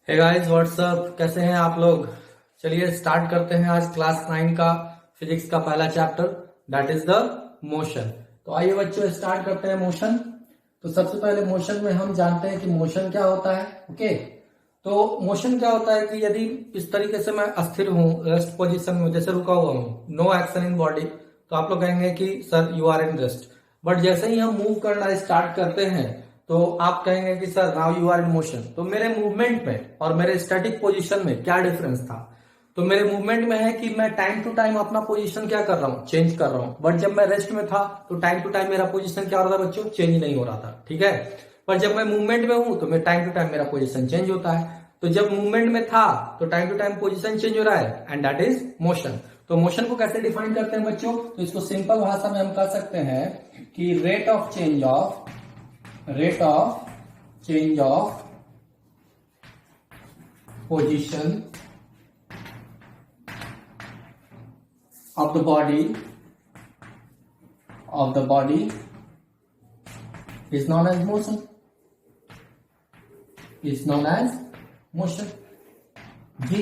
Hey guys what's up, कैसे हैं आप लोग। चलिए स्टार्ट करते हैं आज क्लास 9 का फिजिक्स का पहला chapter, that is the motion. तो आइए बच्चों स्टार्ट करते हैं मोशन। तो सबसे पहले मोशन में हम जानते हैं कि मोशन क्या होता है। ओके, तो मोशन क्या होता है कि यदि इस तरीके से मैं अस्थिर हूं, रेस्ट पोजीशन में जैसे रुका हुआ हूं, नो एक्शन इन बॉडी, तो आप लोग कहेंगे कि sir you are in rest. But जैसे ही हम मूव करना स्टार्ट करते हैं तो आप कहेंगे कि sir now you are in motion. तो मेरे मूवमेंट में और मेरे स्टैटिक पोजीशन में क्या डिफरेंस था। तो मेरे मूवमेंट में है कि मैं टाइम टू टाइम अपना पोजीशन क्या कर रहा हूं, चेंज कर रहा हूं। बट जब मैं रेस्ट में था तो टाइम टू टाइम मेरा पोजीशन क्या हो रहा था बच्चों, चेंज नहीं हो रहा था। ठीक है, पर जब मैं मूवमेंट में हूं तो मैं टाइम टू टाइम मेरा पोजीशन चेंज होता है। तो जब मूवमेंट में था तो time to time position change हो रहा है एंड दैट इज मोशन। तो मोशन को कैसे डिफाइन करते हैं बच्चों, तो इसको सिंपल भाषा में हम कह सकते हैं कि rate of change of position of the body is known as motion. जी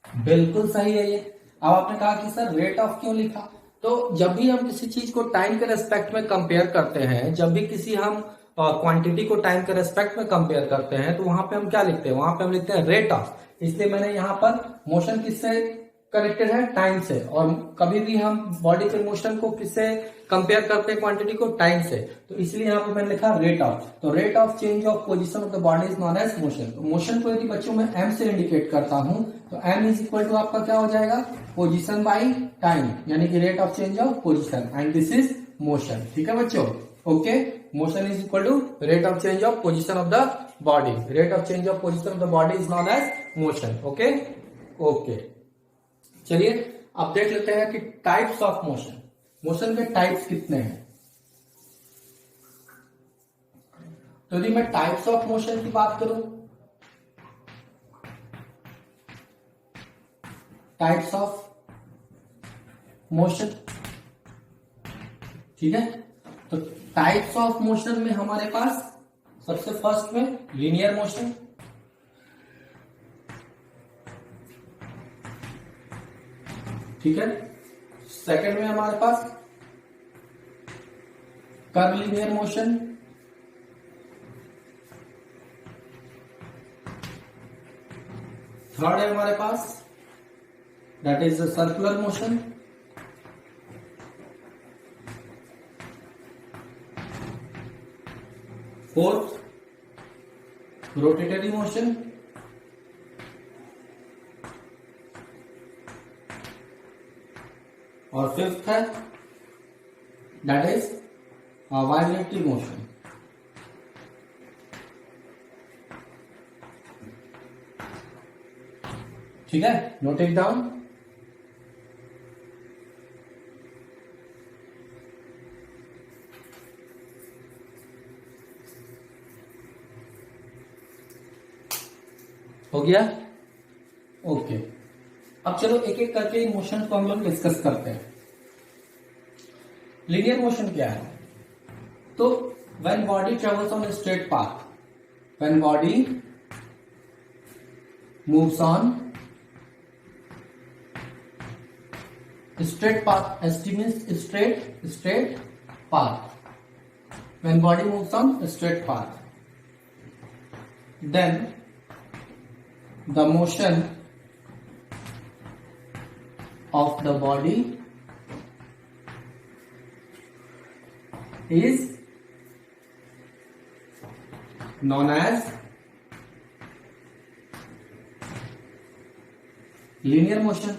बिल्कुल सही है ये। अब आपने कहा कि सर रेट ऑफ क्यों लिखा, तो जब भी हम किसी चीज को टाइम के रेस्पेक्ट में कंपेयर करते हैं, जब भी किसी हम क्वांटिटी को टाइम के रेस्पेक्ट में कंपेयर करते हैं, तो वहां पे हम क्या लिखते हैं, वहां पे हम लिखते हैं रेट ऑफ। इसलिए मैंने यहाँ पर मोशन किससे कनेक्टेड है, टाइम से। और कभी भी हम बॉडी के मोशन को किससे कंपेयर करते हैं, क्वांटिटी को टाइम से। तो इसलिए यहाँ पे मैंने लिखा रेट ऑफ। तो rate of change of position of the body is known as motion. तो मोशन को यदि बच्चों में एम से इंडिकेट करता हूं तो एम इज इक्वल टू आपका क्या हो जाएगा, पोजीशन बाई टाइम, यानी कि rate of change of position, and this is motion. ठीक है बच्चों, okay. Motion is equal to rate of change of position of the body. Rate of change of position of the body is known as motion. Okay okay, चलिए अब देख लेते हैं कि types of motion. Motion के types कितने हैं। तो यदि मैं टाइप्स ऑफ मोशन की बात करूं, टाइप्स ऑफ मोशन, ठीक है। तो टाइप्स ऑफ मोशन में हमारे पास सबसे फर्स्ट में लीनियर मोशन, ठीक है। सेकंड में हमारे पास कर्वीलिनियर मोशन, थर्ड है हमारे पास that is the circular motion, fourth rotatory motion, और फिफ्थ है दैट इज वाइब्रेटरी मोशन। ठीक है, नोट इट डाउन। हो गया, ओके। अब चलो एक एक करके मोशन को हम लोग डिस्कस करते हैं। लीनियर मोशन क्या है, तो when body travels on straight path, when body moves on straight path, ST means straight path, when body moves on straight path, then the motion of the body is known as linear motion।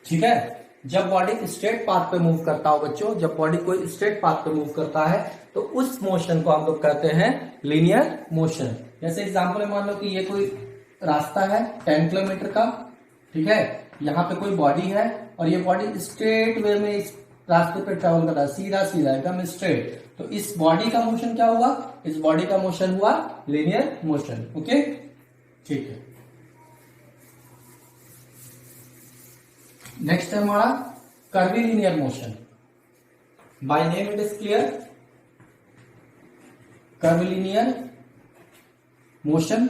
ठीक है, जब body straight path पे move करता हो बच्चों, जब body कोई straight path पे मूव करता है तो उस मोशन को हम लोग कहते हैं लीनियर मोशन। जैसे एग्जांपल में मान लो कि ये कोई रास्ता है 10 किलोमीटर का, ठीक है। यहाँ पे कोई बॉडी है और ये बॉडी स्ट्रेट वे में इस रास्ते पे ट्रेवल कर रहा है, सीधा सीधा एकदम स्ट्रेट। तो इस बॉडी का मोशन क्या हुआ, इस बॉडी का मोशन हुआ लीनियर मोशन। ओके, ठीक है। नेक्स्ट है हमारा curvilinear motion. By name it is clear. Curvilinear motion.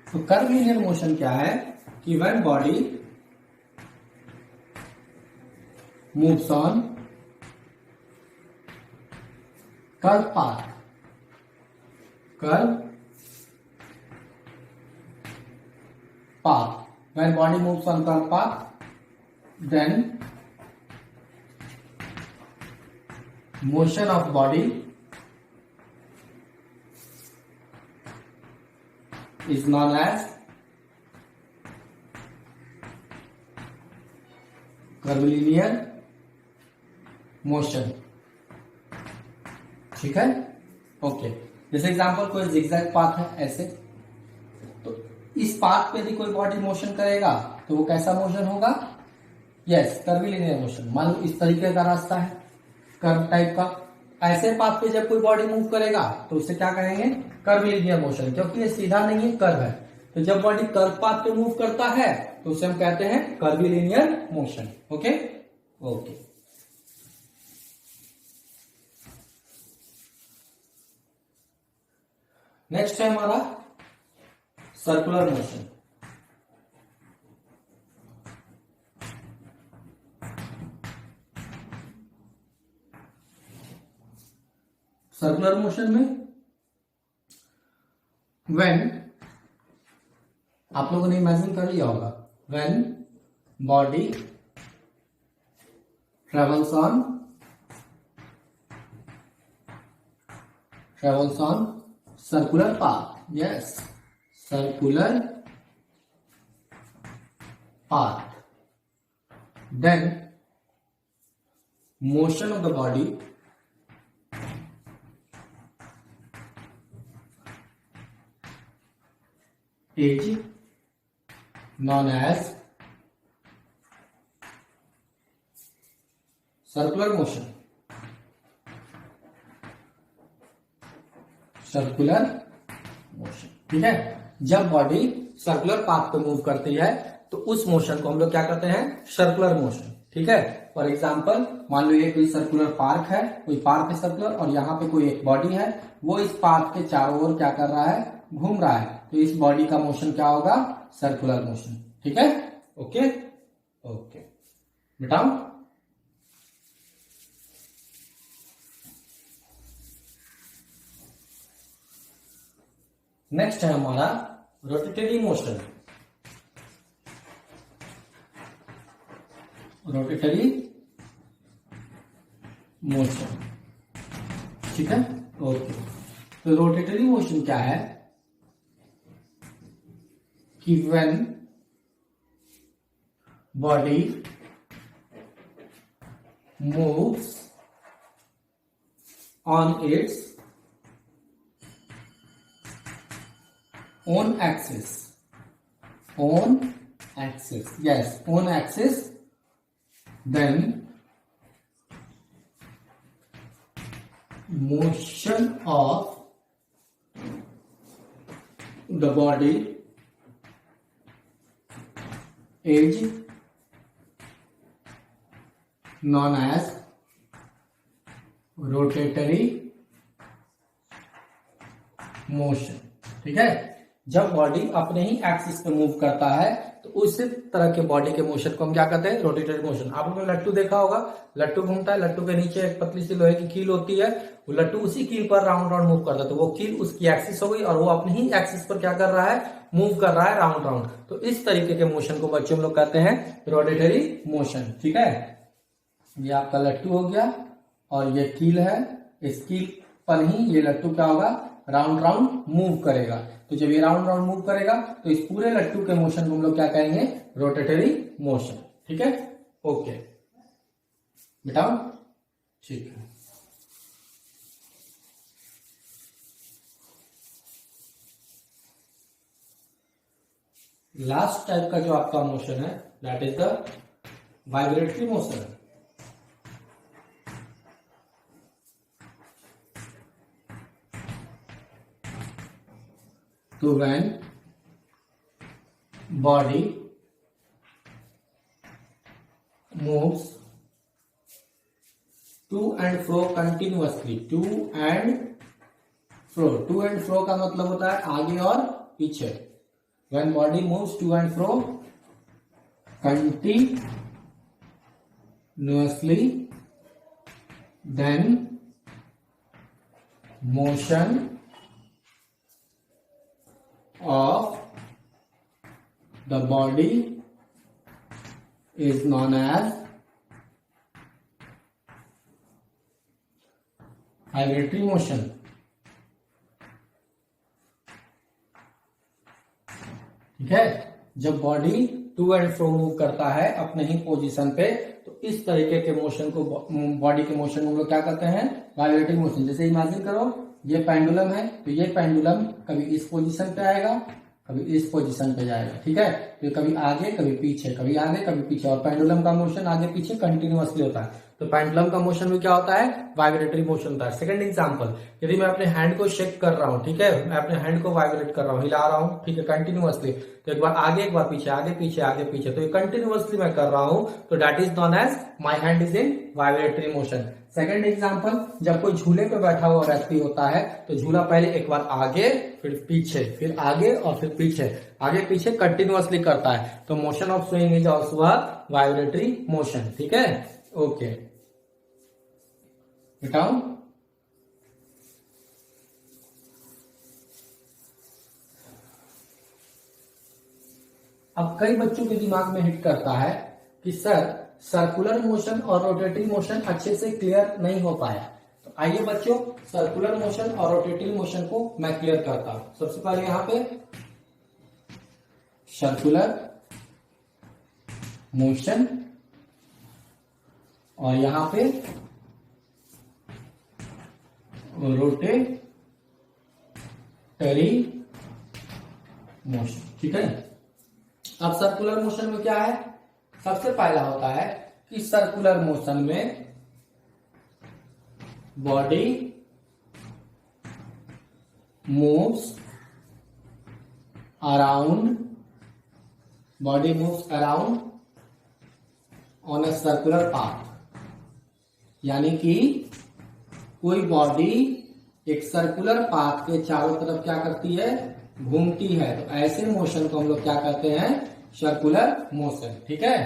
तो कर्वीलिनियर मोशन क्या है कि when body moves on curve path, curve path. When body moves on curve path, then motion of body is known as curvilinear motion. ठीक है, okay. जैसे example कोई zigzag path है ऐसे, तो इस पाथ पे यदि कोई बॉडी मोशन करेगा तो वो कैसा मोशन होगा? Yes, curvilinear motion. मान लो इस तरीके का रास्ता है, कर्व टाइप का, ऐसे पाथ पे जब कोई बॉडी मूव करेगा तो उसे क्या कहेंगे? कर्वीलिनियर मोशन, क्योंकि ये सीधा नहीं है, कर्व है। तो जब बॉडी कर्व पाथ पे मूव करता है तो उसे हम कहते हैं curvilinear motion. Okay okay. Next है हमारा सर्कुलर मोशन। सर्कुलर मोशन में व्हेन, आप लोगों ने इमेजिन कर लिया होगा, when body travels on circular path, yes, circular path, then motion of the body is known as circular motion. Circular motion, ठीक है। जब बॉडी सर्कुलर पाथ पे मूव करती है तो उस मोशन को हम लोग क्या कहते हैं? सर्कुलर मोशन, ठीक है। फॉर एग्जाम्पल, मान लो ये कोई सर्कुलर पार्क है, कोई पार्क है सर्कुलर, और यहाँ पे कोई एक बॉडी है, वो इस पाथ के चारों ओर क्या कर रहा है? घूम रहा है। तो इस बॉडी का मोशन क्या होगा? सर्कुलर मोशन, ठीक है। ओके ओके, बताओ। नेक्स्ट है हमारा रोटेटरी मोशन। रोटेटरी मोशन, ठीक है, ओके। तो रोटेटरी मोशन क्या है कि when body moves on it's own axis, yes, own axis, then motion of the body is known as rotatory motion, ठीक है। जब बॉडी अपने ही एक्सिस पे मूव करता है तो उसी तरह के बॉडी के मोशन को हम क्या कहते हैं? Rotatory motion. आप लोगों ने लट्टू देखा होगा, लट्टू घूमता है, लट्टू के नीचे एक पतली सी लोहे की कील होती है, वो लट्टू उसी कील पर राउंड राउंड मूव करता है, तो वो कील उसकी एक्सिस हो गई और वो अपनी ही एक्सिस पर क्या कर रहा है? मूव कर रहा है राउंड राउंड। तो इस तरीके के मोशन को बच्चों हम लोग कहते हैं रोटेटरी मोशन, ठीक है। ये आपका लट्टू हो गया और ये कील है, इस कील पर ही ये लट्टू क्या होगा? राउंड राउंड मूव करेगा। तो जब ये राउंड राउंड मूव करेगा तो इस पूरे लट्टू के मोशन को हम लोग क्या कहेंगे? रोटेटरी मोशन, ठीक है, ओके। बताओ, ठीक है। लास्ट टाइप का जो आपका मोशन है that is the vibratory motion. तो when body moves to and fro continuously, to and fro. To and fro का मतलब होता है आगे और पीछे। When body moves to and fro continuously then motion of the body is known as vibratory motion। ठीक है, जब body to and fro move करता है अपने ही पोजीशन पे, तो इस तरीके के मोशन को, बॉडी के मोशन को हम लोग क्या कहते हैं, वाइब्रेटिंग मोशन। जैसे इमेजिन करो ये पेंडुलम है, तो ये पेंडुलम कभी इस पोजीशन पे आएगा, कभी इस पोजीशन पे जाएगा। ठीक है, तो कभी आगे कभी पीछे, कभी आगे कभी पीछे, और पेंडुलम का मोशन आगे पीछे कंटिन्यूअसली होता है। तो पेंडुलम का मोशन में क्या होता है, वाइब्रेटरी मोशन होता है। सेकंड एग्जांपल, यदि मैं अपने हैंड को शेक कर रहा हूं, ठीक है, मैं अपने हैंड को वाइब्रेट कर रहा हूं, हिला रहा हूं, ठीक है, कंटिन्यूअसली, तो एक बार आगे एक बार पीछे, आगे पीछे आगे पीछे, तो ये कंटिन्यूअसली मैं कर रहा हूं, तो that is known as my hand is in vibratory motion. Second example, जब कोई झूले पे बैठा हुआ व्यक्ति होता है, तो झूला पहले एक बार आगे, फिर पीछे, फिर आगे और फिर पीछे, आगे पीछे कंटिन्यूअसली करता है, तो motion of swing is also a vibratory motion. ठीक है, ओके, बताओ। अब कई बच्चों के दिमाग में हिट करता है कि सर सर्कुलर मोशन और रोटेटिंग मोशन अच्छे से क्लियर नहीं हो पाया। तो आइए बच्चों, सर्कुलर मोशन और रोटेटिंग मोशन को मैं क्लियर करता हूं। सबसे पहले यहां पे सर्कुलर मोशन और यहां पे रोटेटरी मोशन। ठीक है, अब सर्कुलर मोशन में क्या है, सबसे पहला होता है कि सर्कुलर मोशन में body moves around on a circular path. यानी कि कोई बॉडी एक सर्कुलर पाथ के चारों तरफ क्या करती है, घूमती है, तो ऐसे मोशन को हम लोग क्या कहते हैं, सर्कुलर मोशन। ठीक है,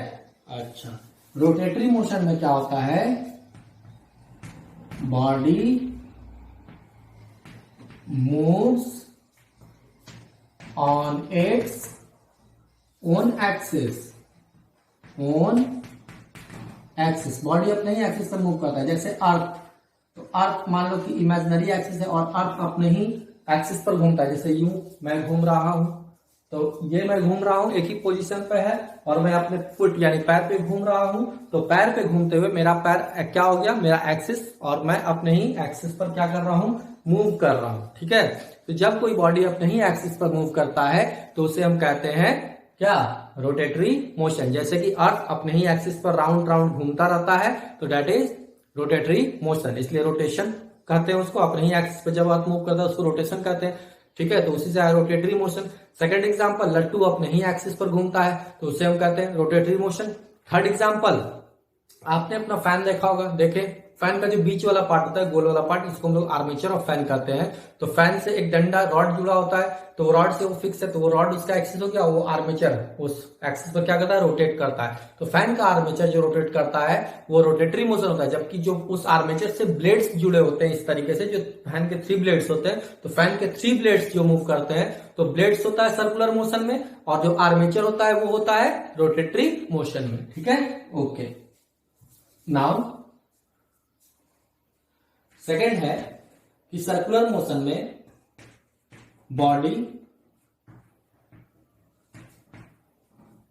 अच्छा, रोटेटरी मोशन में क्या होता है, body moves on its own axis, body अपने ही एक्सिस पर मूव करता है। जैसे अर्थ, तो अर्थ मान लो कि इमेजिनरी एक्सिस है और अर्थ अपने ही एक्सिस पर घूमता है। जैसे यूं मैं घूम रहा हूं, तो ये मैं घूम रहा हूं एक ही पोजीशन पे है, और मैं अपने फुट यानी पैर पे घूम रहा हूं, तो पैर पे घूमते हुए मेरा पैर क्या हो गया, मेरा एक्सिस, और मैं अपने ही एक्सिस पर क्या कर रहा हूं, मूव कर रहा हूं। ठीक है, तो जब कोई बॉडी अपने ही एक्सिस पर मूव करता है तो उसे हम कहते हैं क्या, रोटेटरी मोशन। जैसे कि अर्थ अपने ही एक्सिस पर राउंड राउंड घूमता रहता है, तो दैट इज रोटेटरी मोशन, इसलिए रोटेशन कहते हैं उसको। अपने ही एक्सिस पर जब अर्थ मूव करता है उसको रोटेशन कहते हैं। ठीक है, तो उसी से आया रोटेटरी मोशन। सेकंड एग्जांपल, लट्टू अपने ही एक्सिस पर घूमता है, तो उसे हम कहते हैं रोटेटरी मोशन। थर्ड एग्जांपल, आपने अपना फैन देखा होगा, देखे फैन का जो बीच वाला पार्ट होता है, गोल वाला पार्ट, इसको हम लोग आर्मेचर ऑफ फैन कहते हैं। तो फैन से एक डंडा रॉड जुड़ा होता है, तो वो रॉड से वो फिक्स है, तो वो रॉड उसका एक्सिस हो गया, वो आर्मेचर उस एक्सिस पर क्या करता है, रोटेट करता है। तो फैन का आर्मेचर जो रोटेट करता है वो रोटेटरी मोशन होता है। जबकि जो उस आर्मेचर से ब्लेड्स जुड़े होते हैं इस तरीके से, जो फैन के 3 ब्लेड्स होते हैं, तो फैन के 3 ब्लेड्स जो मूव करते हैं, तो ब्लेड्स होता है सर्कुलर मोशन में, और जो आर्मेचर होता है वो होता है रोटेटरी मोशन में। ठीक है, ओके। नाउ सेकेंड है कि सर्कुलर मोशन में बॉडी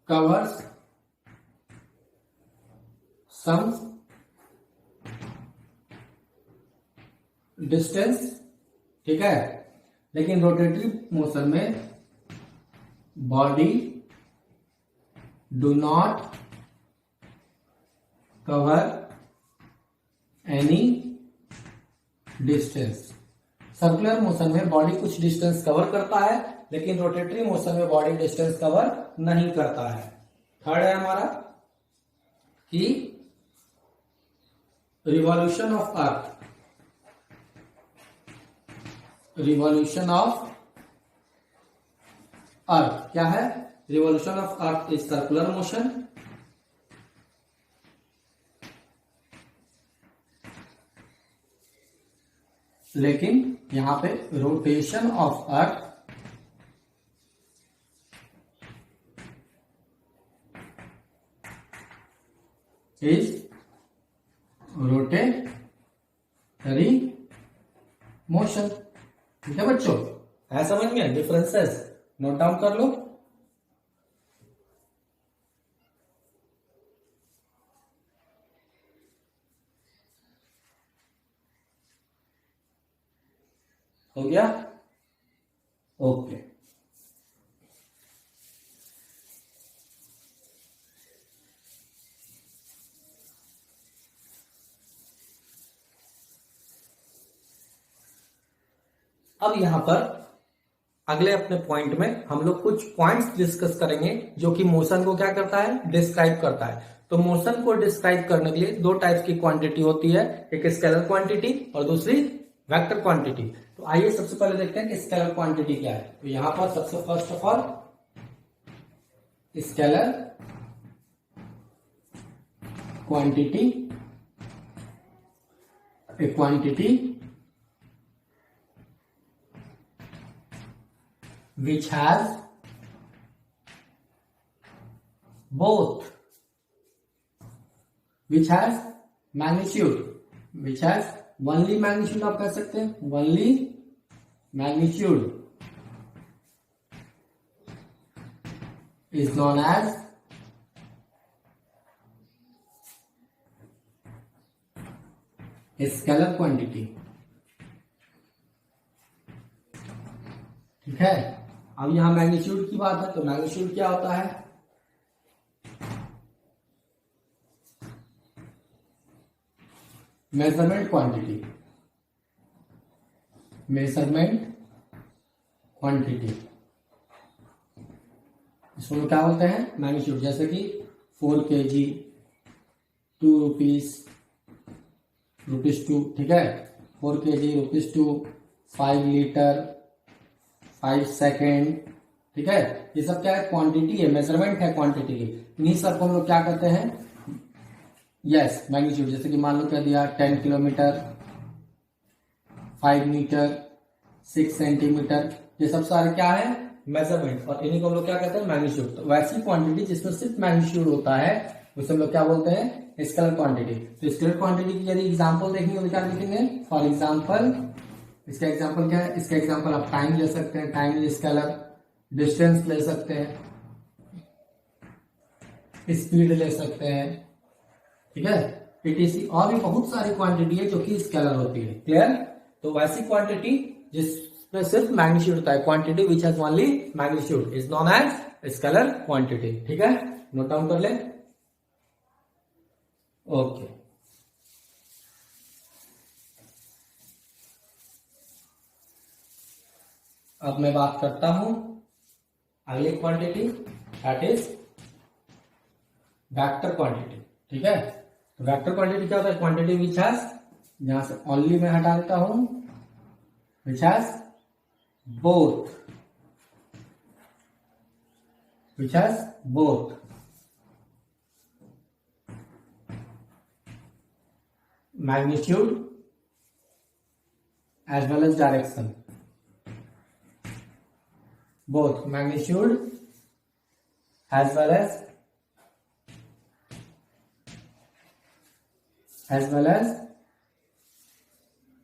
कवर्स सम डिस्टेंस। ठीक है, लेकिन रोटेटरी मोशन में body do not cover any distance. Circular motion में बॉडी कुछ डिस्टेंस कवर करता है, लेकिन रोटेटरी मोशन में बॉडी डिस्टेंस कवर नहीं करता है। थर्ड है हमारा कि revolution of earth, revolution of earth क्या है? Revolution of earth is circular motion, लेकिन यहां पे rotation of earth is rotatory motion. ठीक है बच्चों, है समझ में डिफरेंसेस? नोट डाउन कर लो। हो गया? ओके। अब यहां पर अगले अपने पॉइंट में हम लोग कुछ पॉइंट्स डिस्कस करेंगे जो कि मोशन को क्या करता है? डिस्क्राइब करता है। तो मोशन को डिस्क्राइब करने के लिए दो टाइप्स की क्वांटिटी होती है, एक स्केलर क्वांटिटी और दूसरी वेक्टर क्वांटिटी। तो आइए सबसे पहले देखते हैं कि स्केलर क्वांटिटी क्या है। तो यहां पर सबसे first of all scalar quantity, A quantity which has both, which has magnitude, which has only magnitude आप कह सकते हैं, only magnitude is known as scalar quantity. ठीक है, अब यहां मैग्नीट्यूड की बात है, तो मैग्नीट्यूड क्या होता है? मेजरमेंट क्वांटिटी, मेजरमेंट क्वांटिटी इसको क्या बोलते हैं? मैग्नीट्यूड। जैसे कि 4 kg, 2 रुपीज, ₹2। ठीक है, 4 kg, ₹2, 5 लीटर, 5 सेकेंड। ठीक है, ये सब क्या है? क्वांटिटी है, मेजरमेंट है क्वांटिटी की। इन्हीं सबको हम लोग क्या करते हैं? Yes, magnitude. जैसे कि मान लो क्या दिया, 10 किलोमीटर, 5 मीटर, 6 सेंटीमीटर, ये सब सारे क्या है? मेजरमेंट। और इन्हीं को हम लोग क्या कहते हैं? मैग्नीट्यूड। तो वैसी क्वांटिटी जिसमें सिर्फ मैग्नीट्यूड होता है उसे हम लोग क्या बोलते हैं? Scalar quantity. तो स्केलर क्वांटिटी की यदि एग्जाम्पल देखेंगे तो क्या लिखेंगे? फॉर एग्जाम्पल, इसका एग्जाम्पल क्या है? इसका एग्जाम्पल आप टाइम ले सकते हैं, टाइम स्केलर, डिस्टेंस ले सकते हैं, स्पीड ले सकते हैं। ठीक है, पीटीसी और भी बहुत सारी क्वांटिटी है जो कि स्केलर होती है। क्लियर? तो वैसी क्वांटिटी जिसमें सिर्फ मैग्नीट्यूड होता है, quantity which has only magnitude is known as scalar quantity. ठीक है, नोट डाउन कर ले। ओके, अब मैं बात करता हूं अगली quantity, that is vector quantity. ठीक है, तो वेक्टर क्वांटिटी क्या होता है? क्वांटिटी विच हैज, यहां से ओनली मैं हटा देता हूं, which has both, which has both magnitude as well as direction, both magnitude as well as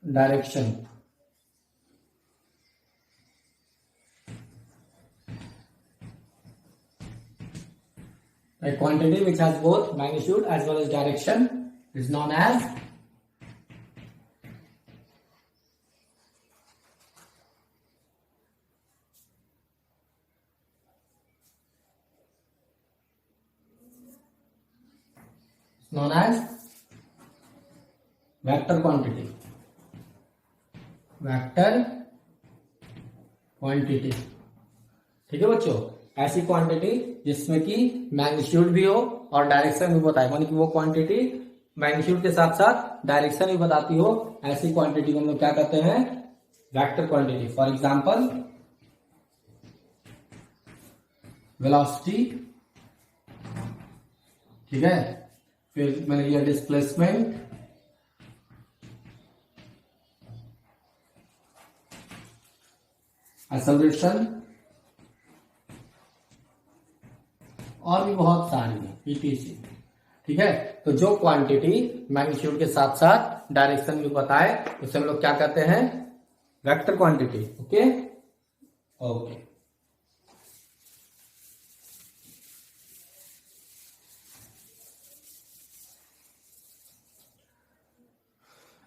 direction। A quantity which has both magnitude as well as direction is known as vector quantity. Vector quantity. ठीक है बच्चों, ऐसी quantity जिसमें कि magnitude भी हो और direction भी बताए, मानी कि वो क्वांटिटी मैग्नीट्यूड के साथ साथ डायरेक्शन भी बताती हो, ऐसी क्वांटिटी को हम लोग क्या कहते हैं, vector quantity. For example velocity, ठीक है, फिर मैंने लिया डिस्प्लेसमेंट, एक्सेलरेशन, और भी बहुत सारी है, ईटीसी। ठीक है, तो जो क्वांटिटी मैग्नीट्यूड के साथ साथ डायरेक्शन भी बताए उसे हम लोग क्या कहते हैं, vector quantity. Okay okay,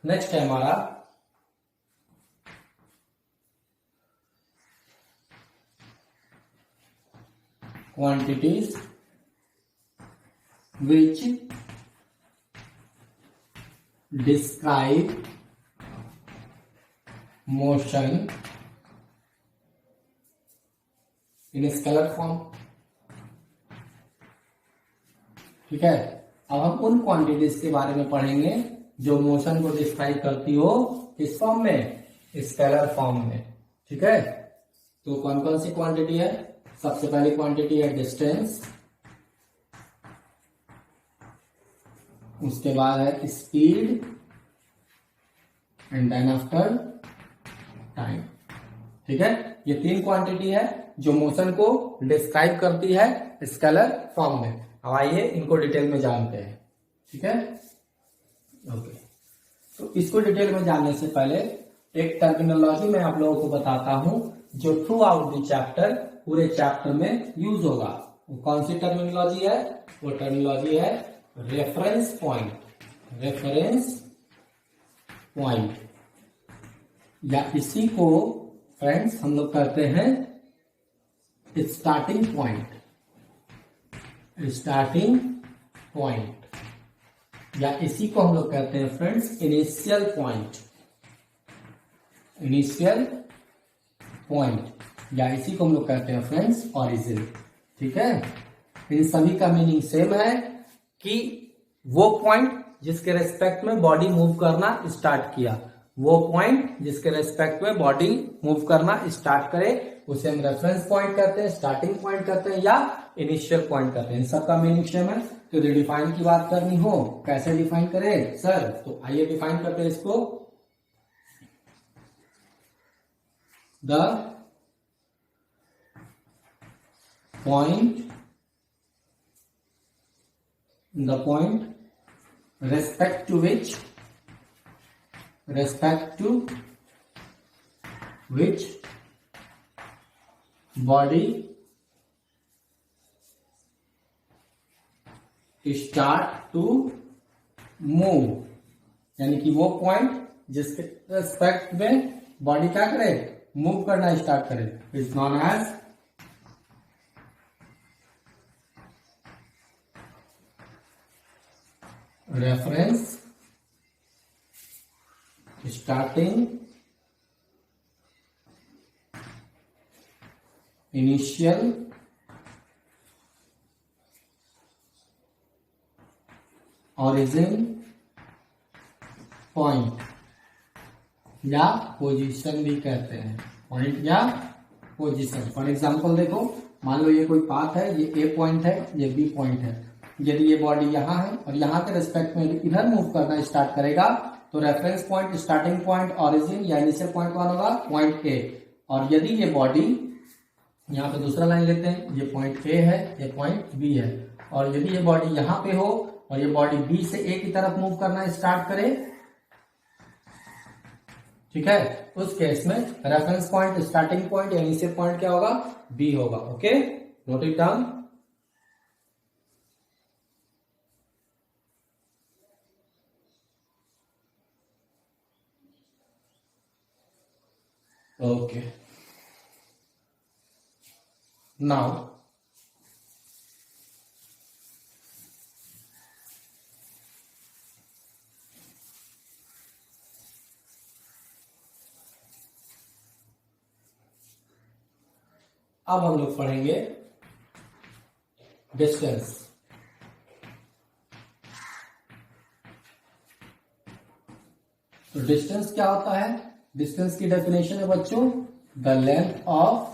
next है हमारा quantities which describe motion in scalar form। ठीक है, अब हम उन क्वांटिटीज के बारे में पढ़ेंगे जो मोशन को डिस्क्राइब करती हो किस फॉर्म में, स्केलर फॉर्म में। ठीक है, तो कौन कौन सी क्वांटिटी है, सबसे पहली क्वांटिटी है डिस्टेंस, उसके बाद है speed, and then after time. ठीक है, ये तीन क्वांटिटी है जो मोशन को डिस्क्राइब करती है स्केलर फॉर्म में। अब आइए इनको डिटेल में जानते हैं। ठीक है, ओके, तो इसको डिटेल में जानने से पहले एक टर्मिनोलॉजी मैं आप लोगों को बताता हूं जो थ्रू आउट द चैप्टर, पूरे चैप्टर में यूज होगा। वो कौन सी टर्मिनोलॉजी है, वो टर्मिनोलॉजी है रेफरेंस पॉइंट। रेफरेंस पॉइंट, या इसी को फ्रेंड्स हम लोग कहते हैं स्टार्टिंग पॉइंट। स्टार्टिंग पॉइंट, या इसी को हम लोग कहते हैं friends initial point. Initial point, या इसी को हम लोग कहते हैं फ्रेंड्स ओरिजिन। ठीक है, इन सभी का मीनिंग सेम है कि वो पॉइंट जिसके रेस्पेक्ट में बॉडी मूव करना स्टार्ट किया, वो पॉइंट जिसके रेस्पेक्ट में बॉडी मूव करना स्टार्ट करे उसे हम रेफरेंस पॉइंट कहते हैं, स्टार्टिंग पॉइंट कहते हैं, या इनिशियल पॉइंट कहते हैं। इन सबका मीनिंग सेम है। तो यदि डिफाइन की बात करनी हो, कैसे डिफाइन करें सर, तो आइए डिफाइन करते हैं इसको। The point respect to which body start to move, यानी कि वो पॉइंट जिसके रेस्पेक्ट में बॉडी क्या करे, मूव करना स्टार्ट करे, is known as reference starting, initial, origin, point, या पोजीशन भी कहते हैं। पॉइंट या पोजीशन। फॉर एग्जांपल देखो, मान लो ये कोई पाथ है, ये ए पॉइंट है, ये बी पॉइंट है। यदि ये बॉडी यहां है और यहां के रेस्पेक्ट में इधर मूव करना स्टार्ट करेगा तो reference point, starting point, origin या इनिशियल पॉइंट कौन होगा, पॉइंट ए। और यदि ये बॉडी, यहाँ पे दूसरा लाइन लेते हैं, ये पॉइंट ए है, ये पॉइंट बी है, और यदि ये बॉडी यहां पे हो और ये बॉडी बी से ए की तरफ मूव करना स्टार्ट करे, ठीक है, उस केस में रेफरेंस पॉइंट, स्टार्टिंग पॉइंट या इनिशियल पॉइंट क्या होगा, बी होगा। Okay, note it down. Okay, now अब हम लोग पढ़ेंगे डिस्टेंस। तो डिस्टेंस क्या होता है? डिस्टेंस की डेफिनेशन है बच्चों, the length of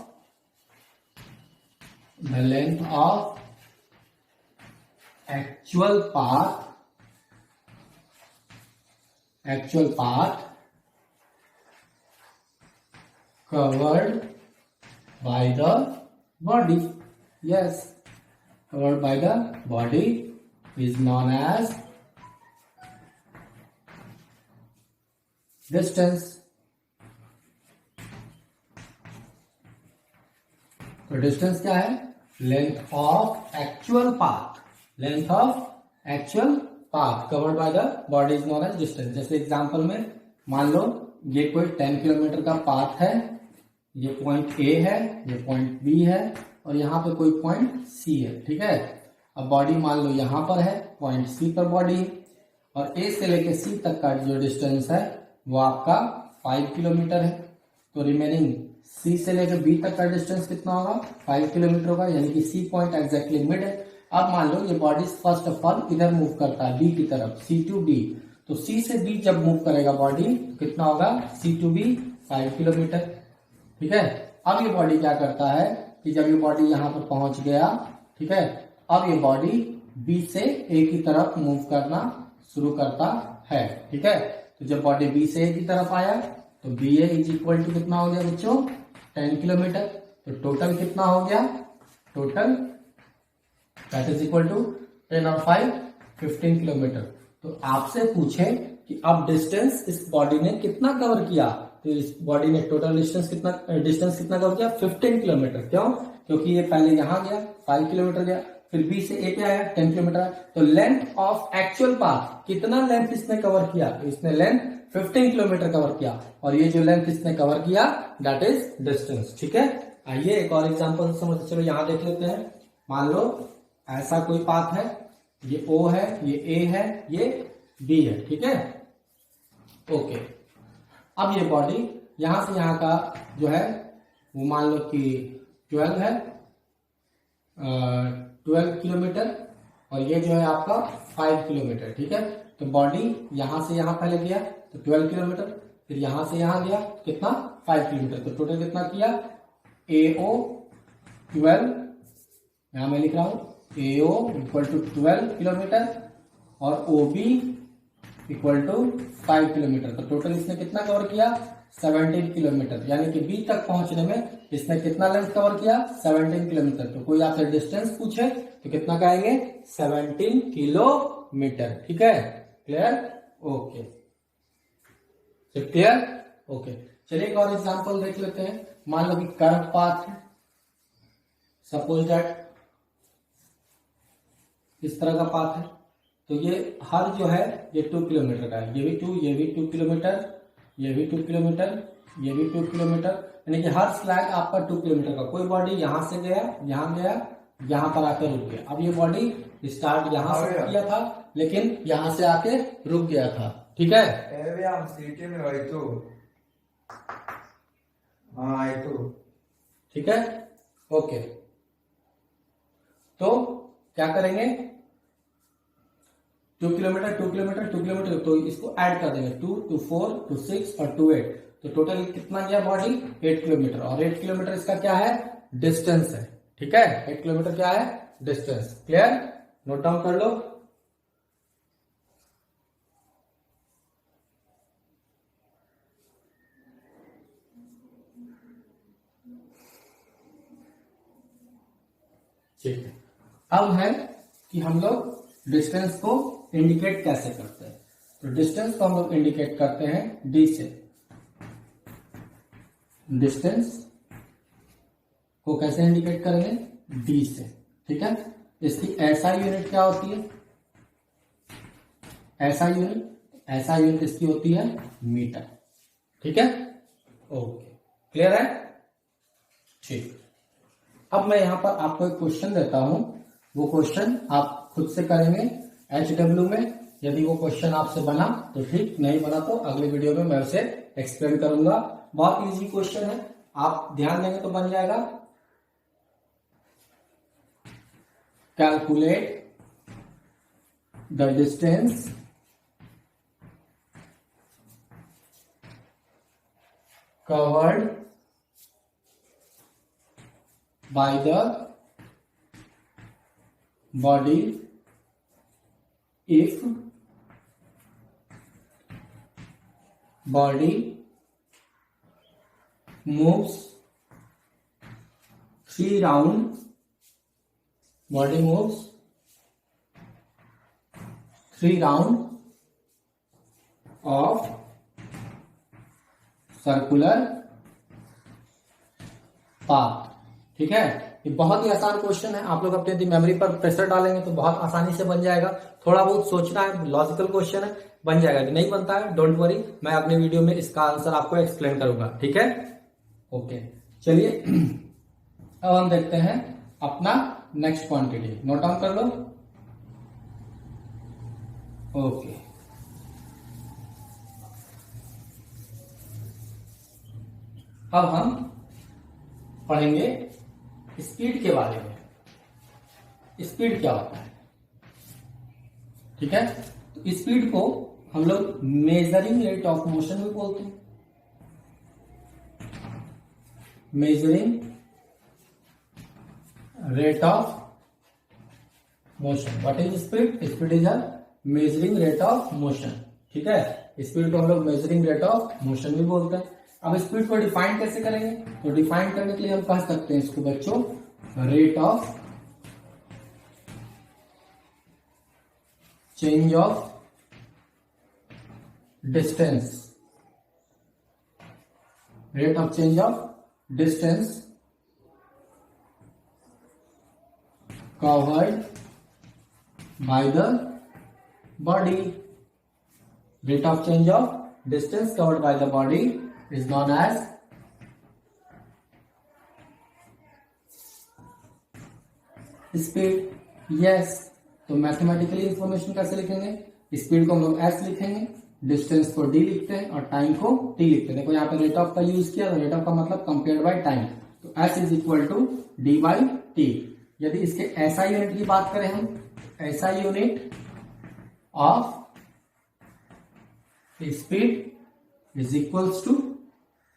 actual path covered by the body. Yes, covered by the body is known as distance. तो डिस्टेंस क्या है? Length of actual path covered by the body is known as distance. जैसे example में मान लो ये कोई 10 kilometre का path है, ये पॉइंट ए है, ये पॉइंट बी है और यहाँ पे कोई पॉइंट सी है. ठीक है, अब बॉडी मान लो यहाँ पर है, पॉइंट सी पर बॉडी और ए से लेके सी तक का जो डिस्टेंस है वो आपका 5 किलोमीटर है. तो रिमेनिंग सी से लेकर बी तक का डिस्टेंस कितना होगा? 5 किलोमीटर होगा, यानी कि सी पॉइंट एग्जैक्टली मिड है. अब मान लो ये बॉडी फर्स्ट ऑफ ऑल इधर मूव करता है बी की तरफ, सी टू बी. तो सी से बी जब मूव करेगा बॉडी तो कितना होगा? सी टू बी 5 किलोमीटर. ठीक है, अब ये बॉडी क्या करता है कि जब ये बॉडी यहाँ पर पहुंच गया, ठीक है, अब ये बॉडी बी से ए की तरफ मूव करना शुरू करता है. ठीक है, तो जब बॉडी बी से ए की तरफ आया तो B A is equal to कितना हो गया बच्चों? 10 किलोमीटर. तो टोटल कितना हो गया? Total that is equal to 10 और 5 15 किलोमीटर. तो आपसे पूछे कि अब डिस्टेंस इस बॉडी ने कितना कवर किया, तो इस बॉडी ने टोटल डिस्टेंस कितना कवर किया? 15 किलोमीटर. क्यों? क्योंकि ये पहले यहां गया 5 किलोमीटर गया, फिर बी से ए पे आया 10 किलोमीटर आया. तो लेंथ ऑफ एक्चुअल पाथ, कितना लेंथ इसने कवर किया? तो इसने लेंथ 15 किलोमीटर कवर किया और ये जो लेंथ इसने कवर किया दैट इज डिस्टेंस. ठीक है, आइए एक और एग्जांपल समझ, चलो यहां देख लेते हैं. मान लो ऐसा कोई पाथ है, ये O है, ये A है, ये B है. ठीक है, ओके. अब ये बॉडी यहां से यहां का जो है वो मान लो कि 12 है, 12 किलोमीटर और ये जो है आपका 5 किलोमीटर. ठीक है, तो बॉडी यहां से यहां पहले गया तो 12 किलोमीटर, फिर यहां से यहां गया कितना? 5 किलोमीटर. तो टोटल कितना किया? AO 12, यहां मैं लिख रहा हूं AO इक्वल टू 12 किलोमीटर और OB इक्वल टू 5 किलोमीटर. तो टोटल इसने कितना कवर किया? 17 किलोमीटर. यानी कि बी तक पहुंचने में इसने कितना लेंथ कवर किया? 17 किलोमीटर. तो कोई आपसे डिस्टेंस पूछे तो कितना कहेंगे? 17 किलोमीटर. ठीक है, क्लियर? Okay, clear? ओके, चलिए एक और एग्जांपल देख लेते हैं. मान लो कि कर्व पाथ है, सपोज दैट इस तरह का पाथ है. तो ये हर जो है ये 2 किलोमीटर का है, ये भी 2 किलोमीटर, ये भी 2 किलोमीटर, ये भी 2 किलोमीटर. यानी कि हर स्लैग आपका 2 किलोमीटर का. कोई बॉडी यहां से गया, यहां पर आकर रुक गया. अब ये बॉडी स्टार्ट यहां से किया था लेकिन यहां से आके रुक गया था. ठीक है, ठीक है, ओके. तो क्या करेंगे? 2 किलोमीटर, तो इसको ऐड कर देंगे. 2 to 4 to 6 और 2 8. तो टोटल कितना गया बॉडी? 8 किलोमीटर. और 8 किलोमीटर इसका क्या है? डिस्टेंस है. ठीक है, 8 किलोमीटर क्या है? डिस्टेंस. क्लियर? नोट डाउन कर लो. ठीक है, अब है कि हम लोग डिस्टेंस को इंडिकेट कैसे करते हैं. तो डिस्टेंस को हम लोग इंडिकेट करते हैं डी से. डिस्टेंस को कैसे इंडिकेट करेंगे? डी से. ठीक है, इसकी एसआई यूनिट क्या होती है? एसआई यूनिट इसकी होती है मीटर. ठीक है, ओके, क्लियर है? ठीक. अब मैं यहां पर आपको एक क्वेश्चन देता हूं, वो क्वेश्चन आप खुद से करेंगे HW में. यदि वो क्वेश्चन आपसे बना तो ठीक, नहीं बना तो अगले वीडियो में मैं उसे एक्सप्लेन करूंगा. बहुत इजी क्वेश्चन है, आप ध्यान देंगे तो बन जाएगा. Calculate the distance covered by the body if body moves 3 round, body moves 3 round of circular path. ठीक है, ये बहुत ही आसान क्वेश्चन है। आप लोग अपनी मेमोरी पर प्रेशर डालेंगे तो बहुत आसानी से बन जाएगा। थोड़ा बहुत सोचना है, लॉजिकल क्वेश्चन है, बन जाएगा। यदि नहीं बनता है डोंट वरी, मैं अपने वीडियो में इसका आंसर आपको एक्सप्लेन करूंगा। ठीक है, ओके। चलिए अब हम देखते हैं अपना नेक्स्ट क्वांटिटी। नोट डाउन कर लो। ओके, अब हम पढ़ेंगे स्पीड के बारे में। स्पीड क्या होता है? ठीक है, तो स्पीड को हम लोग मेजरिंग रेट ऑफ मोशन भी बोलते हैं। Measuring rate of motion. What is speed? Speed is a measuring rate of motion. ठीक है, स्पीड को हम लोग मेजरिंग रेट ऑफ मोशन भी बोलते हैं। अब स्पीड को डिफाइन कैसे करेंगे? तो डिफाइन करने के लिए हम कह सकते हैं इसको बच्चों rate of change of distance. Rate of change of distance covered by the body. Rate of change of distance covered by the body is known as speed. Yes, तो मैथमेटिकली इंफॉर्मेशन कैसे लिखेंगे? स्पीड को हम लोग S लिखेंगे, distance को D लिखते हैं और टाइम को टी लिखते हैं। देखो यहाँ पे रेट ऑफ का यूज किया, तो रेट ऑफ का मतलब कंपेयर्ड बाय टाइम, तो S is equal to D by T. यदि इसके ऐसा यूनिट की बात करें हम, ऐसा unit of speed is equals to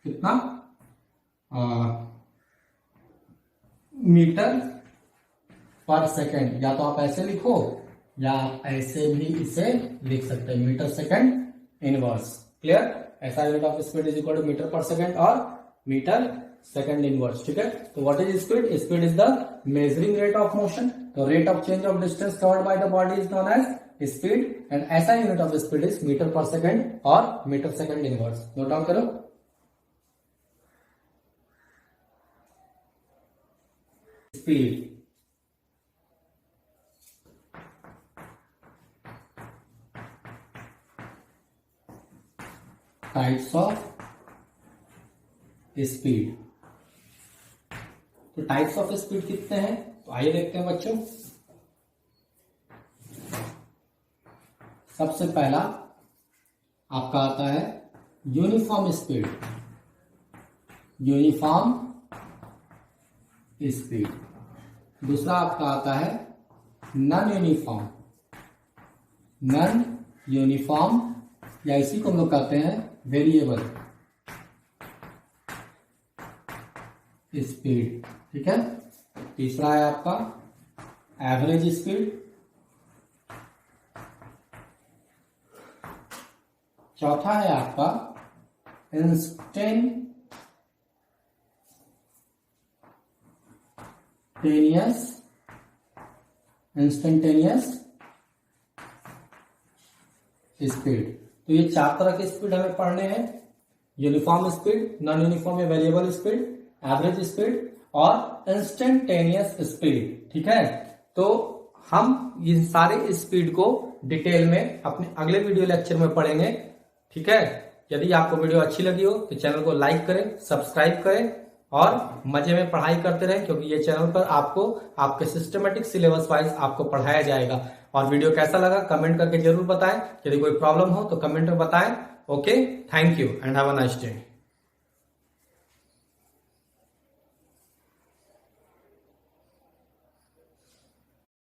कितना? Metre per second. या तो आप ऐसे लिखो या आप ऐसे भी इसे लिख सकते हैं, metre second inverse. Clear? SI unit of speed is equal to metre per second और मीटर सेकेंड इनवर्स। ठीक है, तो what is speed? Speed is the measuring rate of motion. तो rate of change of distance covered by the body is known as speed and SI unit of speed is metre per second और metre second inverse. Note down करो। Speed types of speed. तो types of speed कितने हैं? तो आइए देखते हैं बच्चों। सबसे पहला आपका आता है यूनिफॉर्म स्पीड। Uniform speed. दूसरा आपका आता है नॉन यूनिफॉर्म। नॉन यूनिफॉर्म या इसी को हम लोग कहते हैं वेरिएबल स्पीड। ठीक है, तीसरा है आपका एवरेज स्पीड। चौथा है आपका इंस्टेंटेनियस स्पीड। तो ये 4 तरह के स्पीड हमें पढ़ने हैं। यूनिफॉर्म स्पीड, नॉन यूनिफॉर्म या वेरिएबल स्पीड, एवरेज स्पीड और इंस्टेंटेनियस स्पीड। ठीक है, तो हम इन सारे स्पीड को डिटेल में अपने अगले वीडियो लेक्चर में पढ़ेंगे। ठीक है, यदि आपको वीडियो अच्छी लगी हो तो चैनल को लाइक करें, सब्सक्राइब करें और मजे में पढ़ाई करते रहें, क्योंकि ये चैनल पर आपको आपके सिस्टमेटिक सिलेबस वाइज आपको पढ़ाया जाएगा। और वीडियो कैसा लगा कमेंट करके जरूर बताएं। यदि कोई प्रॉब्लम हो तो कमेंट में बताएं। Okay, thank you and have a nice day.